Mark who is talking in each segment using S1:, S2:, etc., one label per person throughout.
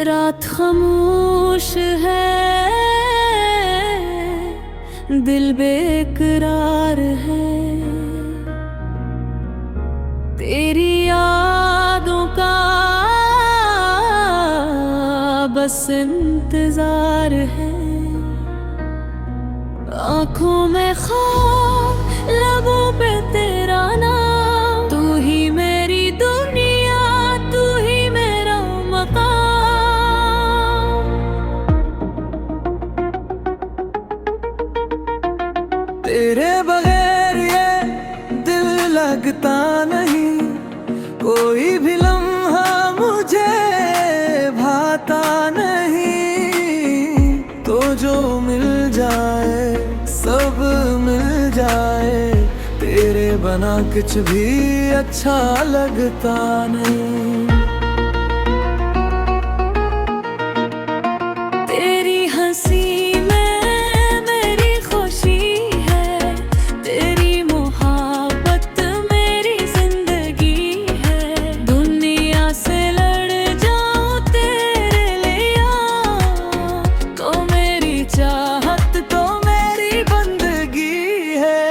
S1: रात खामोश है, दिल बेकरार है, तेरी यादों का बस इंतजार है। आँखों में ख्वाब, लबों पे तेरा नाम, तू ही मेरी दुनिया, तू ही मेरा मकाम।
S2: तेरे बगैर ये दिल लगता नहीं, कोई भी लम्हा मुझे भाता नहीं। तो जो मिल जाए सब मिल जाए, तेरे बना कुछ भी अच्छा लगता नहीं।
S1: तेरी हंसी में मेरी खुशी है, तेरी मोहब्बत मेरी जिंदगी है। दुनिया से लड़ जाऊं तेरे लिया, तो मेरी चाहत तो मेरी बंदगी है।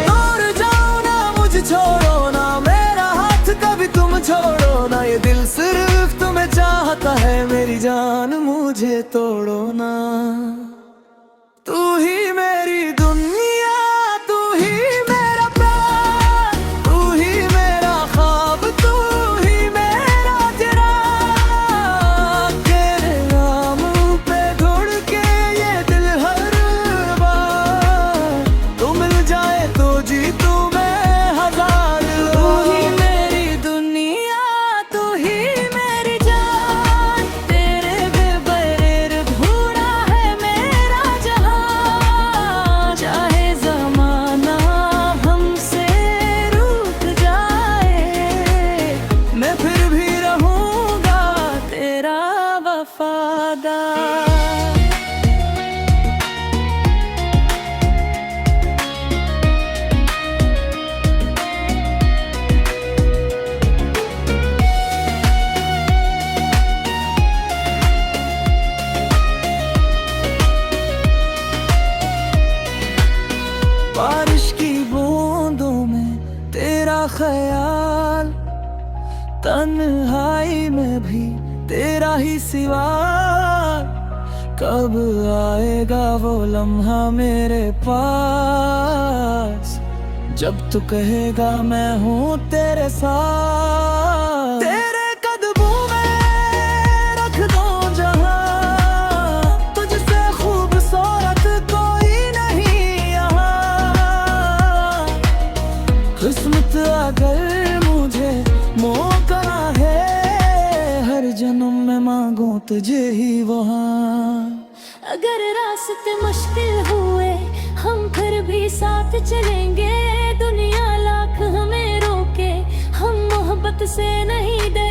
S2: दूर जाओ ना, मुझे छोड़ो ना, मेरा हाथ कभी तुम छोड़ो ना। ये दिल सिर्फ तुम्हें चाहता है, मेरी जान मुझे तोड़ो ना। तू ही मेरी दुनिया, तू ही मेरा प्यार, तू ही मेरा ख्वाब, तू ही मेरा चिराग। तेरे नाम पे धड़के ये दिल हर बार, तू मिल जाए तो जीतूं मैं हजार
S1: तू ही
S2: बार।
S1: मेरी दुनिया, तू ही मेरी जान, तेरे बेगैर अधूरा है मेरा जहां। चाहे ज़माना हमसे रूठ जाए,
S2: मैं फिर भी रहूंगा
S1: तेरा वफादार।
S2: बारिश की बूंदों में तेरा ख्याल, तन्हाई में भी तेरा ही सिवा। कब आएगा वो लम्हा मेरे पास, जब तू कहेगा मैं हूँ तेरे साथ। तेरे कदमों में रख दो जहां, तुझसे खूबसूरत कोई नहीं यहाँ। किस्मत अगर मुझे मौका है, हर जन्म में मांगूं तुझे ही वहाँ।
S1: अगर रास्ते मुश्किल हुए हम फिर भी साथ चलेंगे, दुनिया लाख हमें रोके हम मोहब्बत से नहीं डरेंगे।